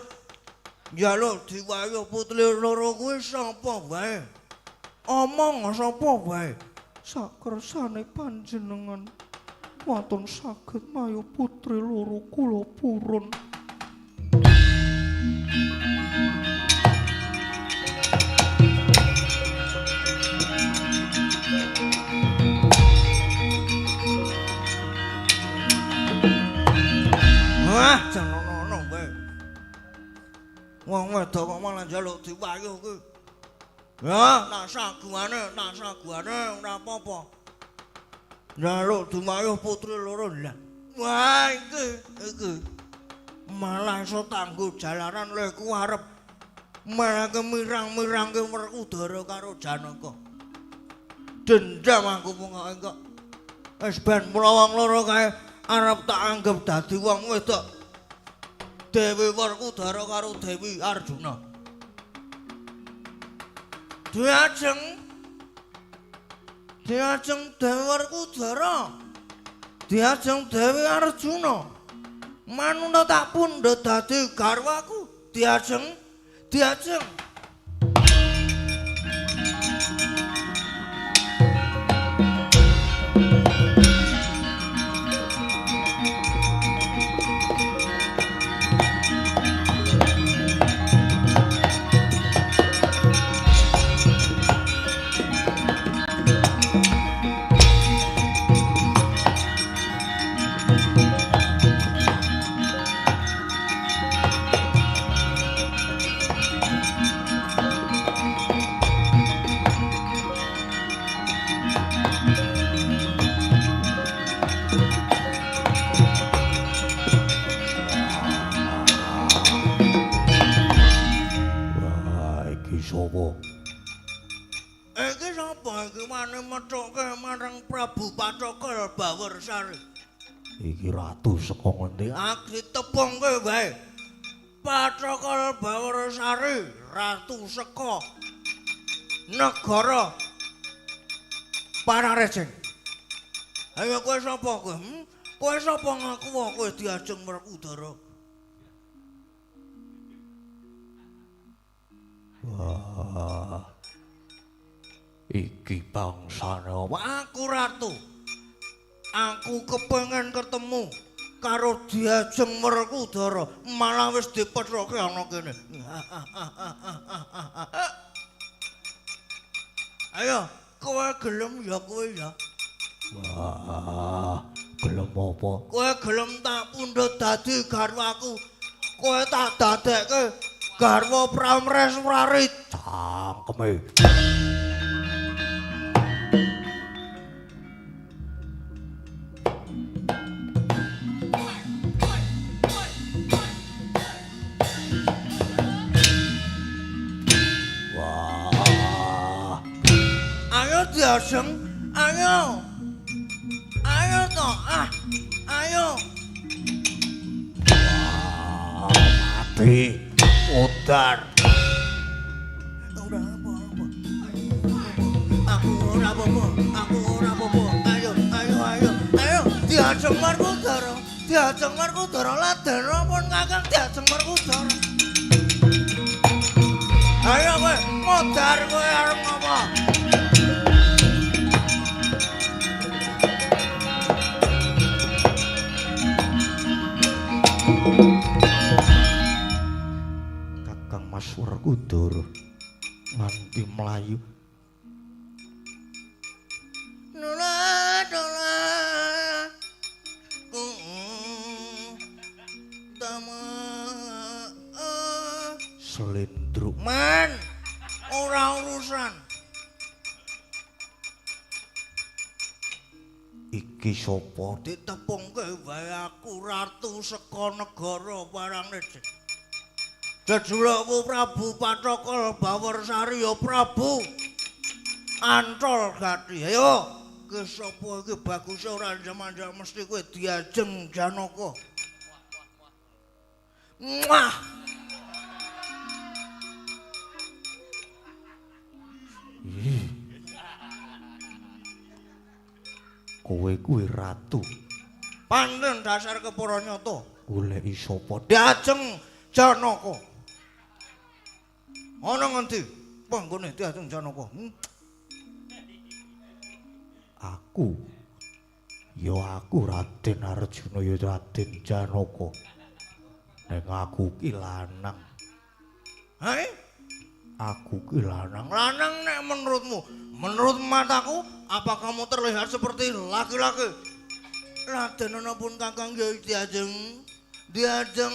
njaluk diwayuh putri loro kuwi sapa wae? Omong sapa wae? Sakersane panjenengan waton saged mayu putri loro kula purun. Wah, janono kowe. Wong wedok kok malah njaluk diwayuh kuwi. Ya, tak saguane ora apa-apa. Njaluk diwayuh putri loro lah. Wah, iki. Malah iso tanggo jalanan leh ku arep malah kemirang-mirangke Werkudara karo Janaka. Dendam aku mung kok. Wis ben mula wong loro kae arep tak anggap dadi wong wedok. Dewi Werkudara karo Dewi Arjuna. Diajeng Dewi Werkudara. Diajeng Dewi Arjuna. Manuna tak pundhut dadi garwaku. Diajeng. sapa? Iki sapa iki wani methuke marang Prabu Pacokel Bawersari. Iki ratu saka ngendi? Aku tepungke wae. Pacokel Bawersari, ratu saka negara Parareceng. Ayo kowe sapa kowe? Kowe sapa ngaku kowe diajeng Werkudara? Wah. Iki bangsane apa? Aku ratu. Aku kepengin ketemu karo Diajeng Werkudara, malah wis dipethoke ana kene. Ayo, kowe gelem ya kowe ya. Wah, gelem apa? Kowe gelem tak pundhut dadi garwaku. Kowe tak dadekke garwa Pramreswari. Cangkeme. Wah. Ayo Diajeng, ayo. Ayo to, ayo. Mati. Udan. Ora apa-apa. Aku ora apa-apa. Aku ora apa-apa. Ayo, ayo, ayo. Ayo, Diajeng Werkudara. Diajeng Werkudara laden pun Kakang Diajeng Werkudara. Ayo kowe, modar kowe arep ngapa? Kakang Mas Werkudara nganti mlayu. Nula. Tama. Slendruk. Man, ora urusan. Iki sapa? Ditepungke wae aku ratu saka negara Parareceng. Jejulukku Prabu Pacokel Bawersari ya Prabu Ancol Gati. Ayo, ke sapa iki bagus ora jaman-jaman mesti kowe Diajeng Janaka. Muah. Kowe kuwi ratu. Panten dasar kepara nyata. Goleki sapa? Diajeng Janaka. Ana ngendi? Panggone Diajeng Janaka. Aku. Ya aku Raden Arjuna ya Raden Janaka. Nek aku ki lanang. Hae? Aku ki lanang. Lanang nek menurutmu, menurut mataku, apa kamu terlihat seperti laki-laki? Raden pun Kakang ya Diajeng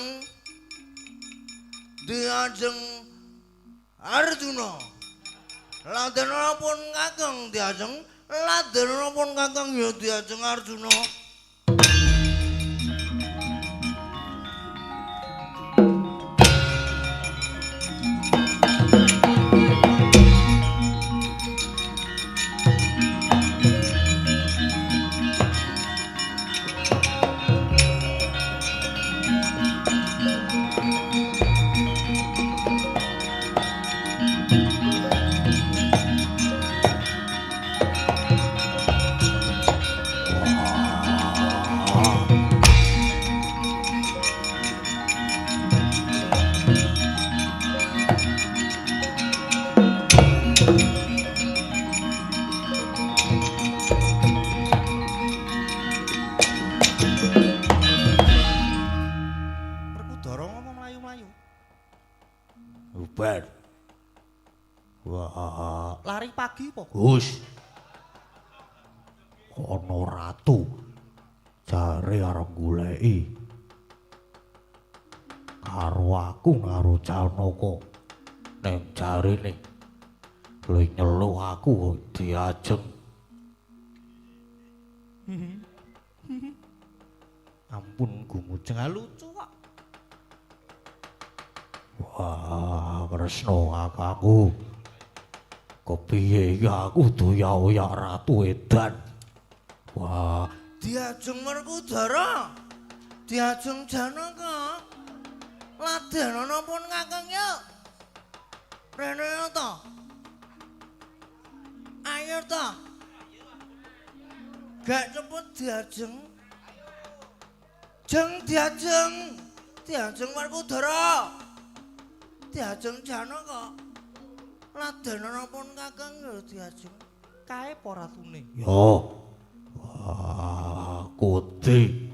Arjuna. Raden pun Kakang Diajeng, Raden pun Kakang ya Diajeng Arjuna. Bubar. Wah, Lari pagi apa? Gus. Ana ratu. Jare arep goleki. Karo aku karo Janaka. Ning jarene luwih nyeluk aku Diajeng. Ampun gumujeng lucu kok. Wah, Kresna kakangku. Kepiye iki aku doyak-oyak ratu edan. Wah, Diajeng Werkudara. Diajeng Janaka. Ladenana pun Kakang ya. Rene ya ta. Ayo ta. Gak cepet diajeng. Diajeng. Diajeng Werkudara. Diajeng Janaka. Ladenana pun Kakang ya diajeng. kae apa ratune? Yo. Wah, kote.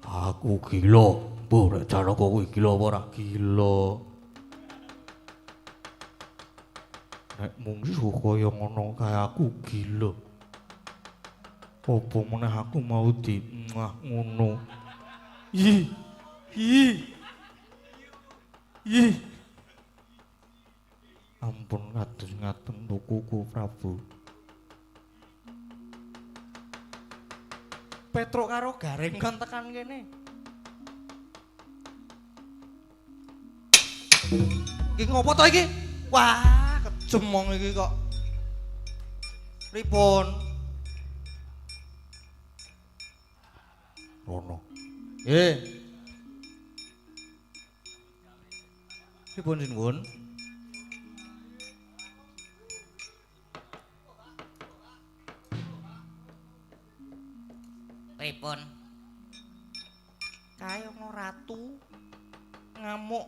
Aku gila. Mbok nek Janaka kuwi gila apa ora gila? Nek mungsuh kaya ngono kae aku gila. Apa meneh aku mau di ngono. Ih. Ih. Ih. Ampun kados ngaten tukuku Prabu. Petruk karo Gareng kan tekan kene. Iki ngopo to iki? Wah, kejemong iki kok. Pripun? Rono. Pripun Sinwun? Pripun? Kae ana ratu ngamuk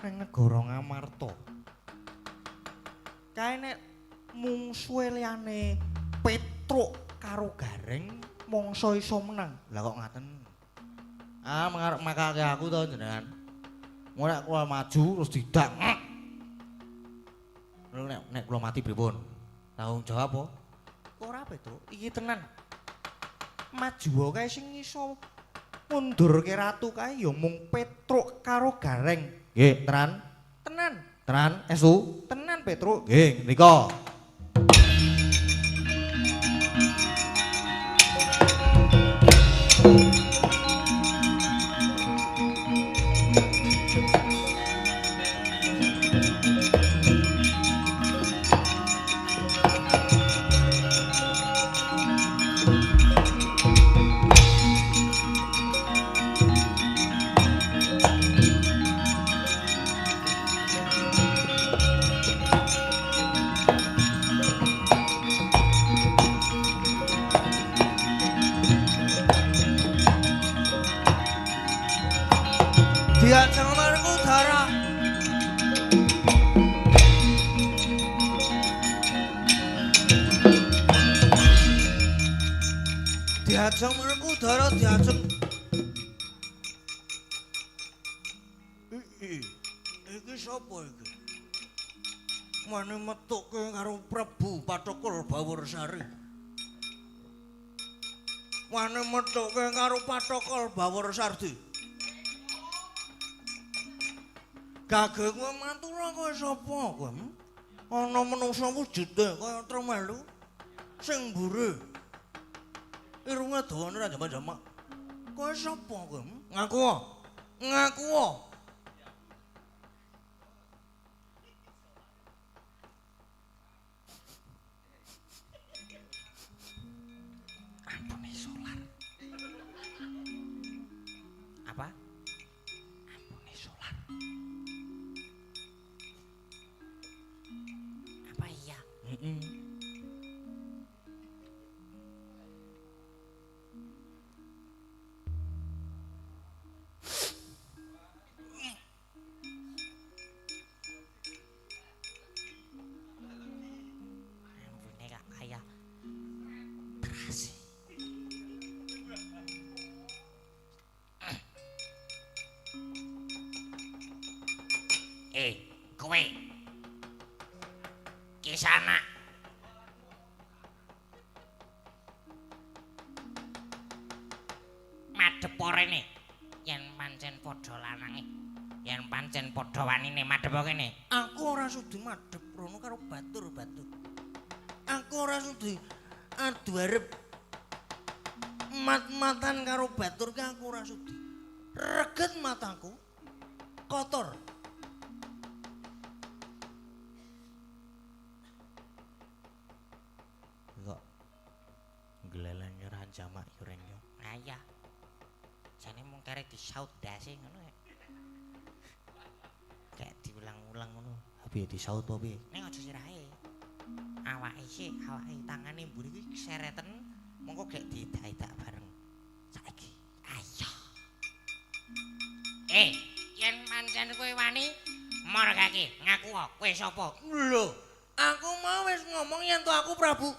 nang negara Ngamarta. Kae nek mungsuhe liyane Petruk karo Gareng mangsa iso menang. Lah kok ngaten. Ah mengarep makake aku to jenengan. Mau nek kula maju terus didak. Nek kula mati pripun? Tanggung jawab apa? Ora Petruk, iki tenan. Maju kae sing iso mundurke ratu kae ya mung Petruk karo Gareng. Nggih, tenan? Tenan. Tenan, Esu? Tenan Petruk. Nggih, ngendika. Diajeng Werkudara. Diajeng Werkudara, diajeng. Iki sapa iki? Mane metuke karo Prabu Pathokul Bawursari. Mane metuke karo Pathokul Bawursardi. Gageng kowe matura kowe sapa kowe? Ana menungsa wujude kaya tremelu sing mburi. Irunge dawane ra jamak-jamak. Kowe sapa kowe? Ngaku. Ngaku. Ampune solar. Apa? Ampune solar. Apa iya? Ampune gak kaya. Terasi. Kowe. Kisana. Madhep rene. Yen pancen padha lanange. Yen pancen padha wanine madhep kene. Aku ora sudi madhep rono karo batur-batur. Aku ora sudi adu arep mat-matan karo batur ki aku ora sudi. Reget mataku. Kotor. kan jamak yo reng yo. Nah iya. Jane mung kere disaut ndase ngono ya. Kayak diulang-ulang ngono. Piye disaut apa piye? Ning aja sirahe. Awake tangane mburi iki sereten mongko gek didak-idak bareng. Saiki. Ayo. Yen pancen kowe wani margake ngaku kowe sapa? Lho, aku mau wis ngomong yen to aku Prabu.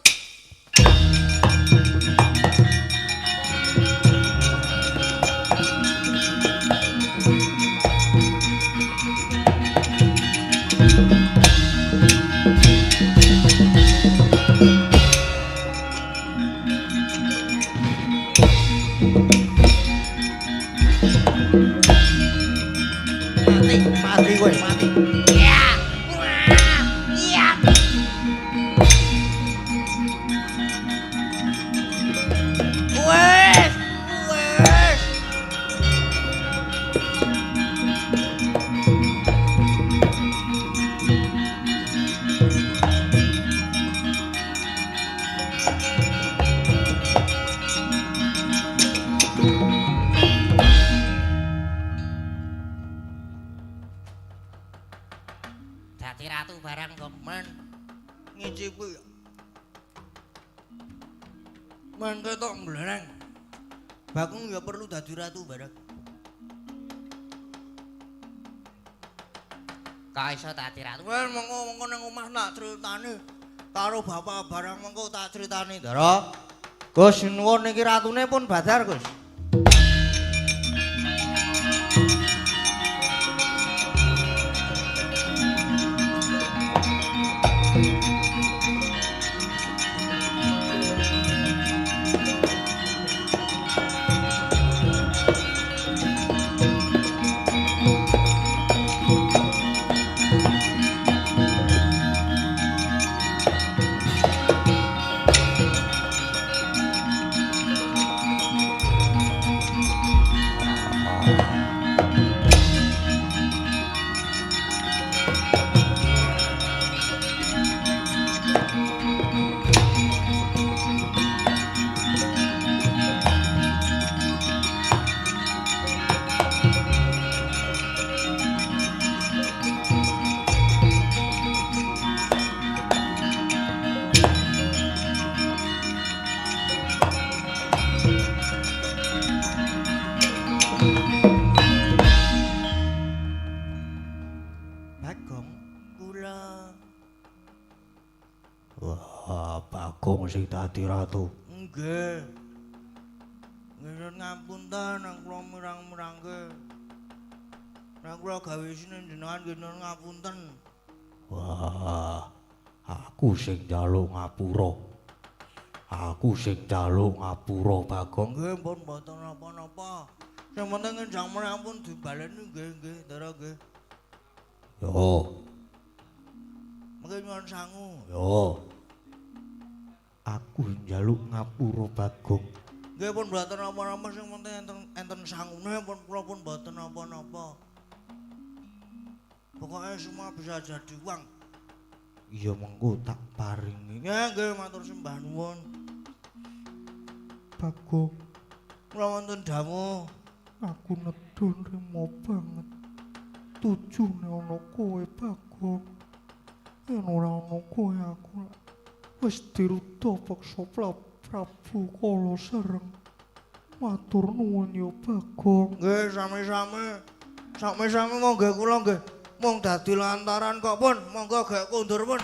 Mati kowe, mati. Iya. Wah, iya. Wes, wes. Dadi ratu barang kok. Men ngicipi. Men ketok mblereng. Bakung ya perlu dadi ratu barang. Kok iso dadi ratu? Men mengko nang omah nak critani karo bapak barang mengko tak critani, Ndara. Gus nuwun niki ratune pun badar, Gus. Bagong kula. Wah, Bagong sing dadi ratu. Nggih. Nggih ngapunten nang kula mirang-mirangke. Nang kula gawe sinen jenengan nggih ngapunten. Wah, aku sing njaluk ngapura. Aku sing njaluk ngapura, Bagong. Nggih pun mboten napa-napa. Sing penting njang ampun dibaleni nggih Ndara nggih. Yo, Mengke nyuwun sangu. yo. Aku njaluk ngapura, Bagong. Nggih pun mboten napa-napa sing penting enten sangune pun kula pun mboten napa-napa. Pokoknya semua bisa jadi uang. Iya mengko tak paringi. Ya nggih matur sembah nuwun. Bagong, Kula wonten damu. aku nedon remo banget. Tujune ana kowe, Bagong. Yen ora ana kowe aku wis diruda paksa Prabu Kala Sereng. Matur nuwun ya, Bagong. Nggih sami-sami. Sami-sami monggo kula nggih mung dadi lantaran kok pun monggo gek kondur pun.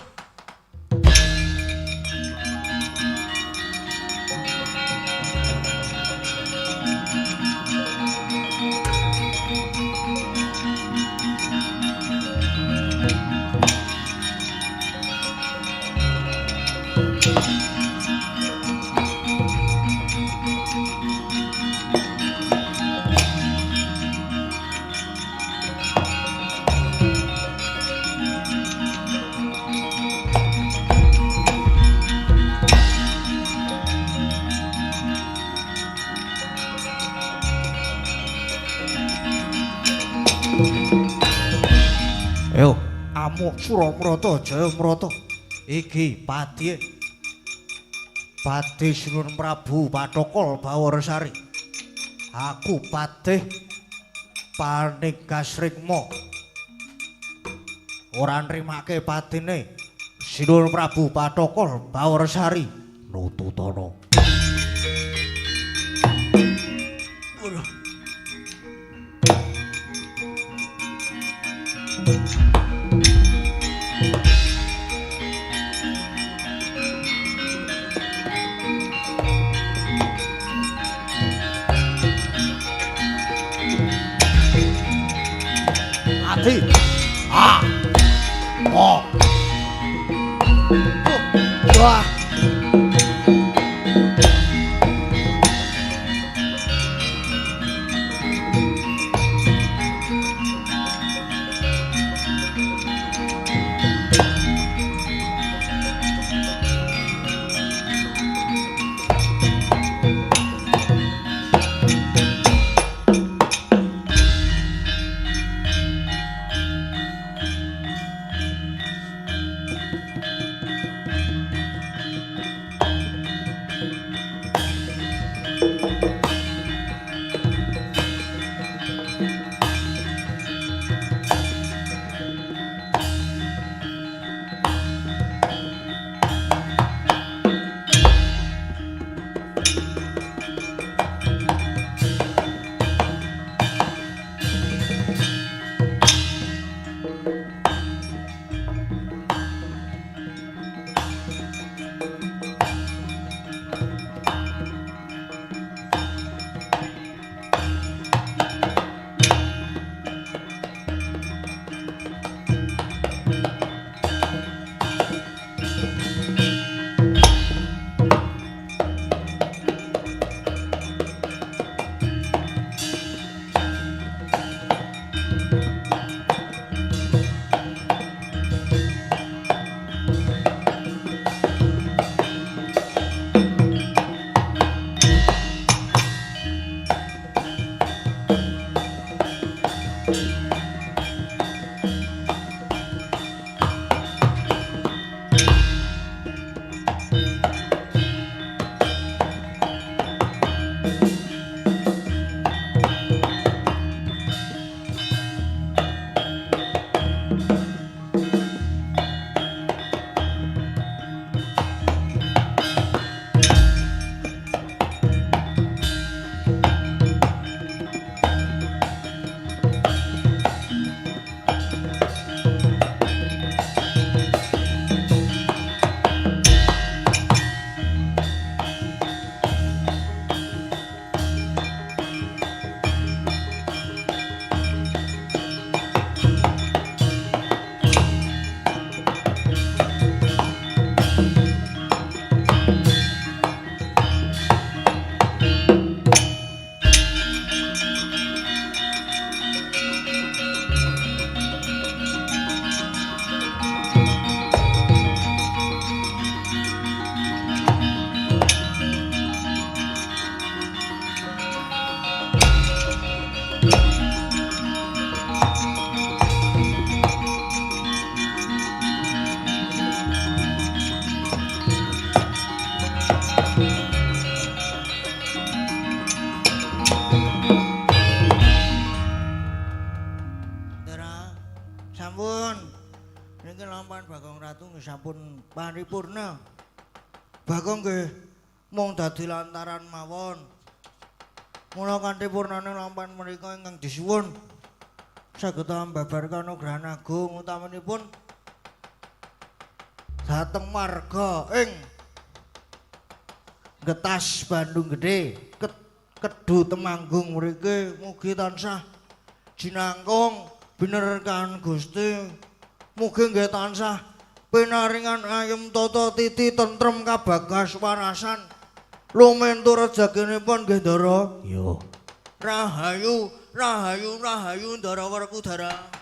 Ayo, amuk Suramrata Jayamrata. Iki padhe. Badhe Sinuwun Prabu Pathokol Bawaresari. Aku padhe Panigasrikma. Ora nrimake padine Sinuwun Prabu Pathokol Bawaresari Nututana. Ati. Ah. Oh. Wah. sampun paripurna. Bagong nggih mung dadi lantaran mawon. Mula kanthi purnane lampan menika ingkang disuwun saged mbabar kanugrahan agung utamanipun dhateng marga ing Getas Bandung Gede Kedu Temanggung mriki mugi tansah jinangkung binerkan Gusti, mugi nggih tansah pinaringan ayem tata titi tentrem kabagas warasan lumentur rezekinipun nggih Ndara. Yo. Rahayu, rahayu, rahayu Ndara Werkudara.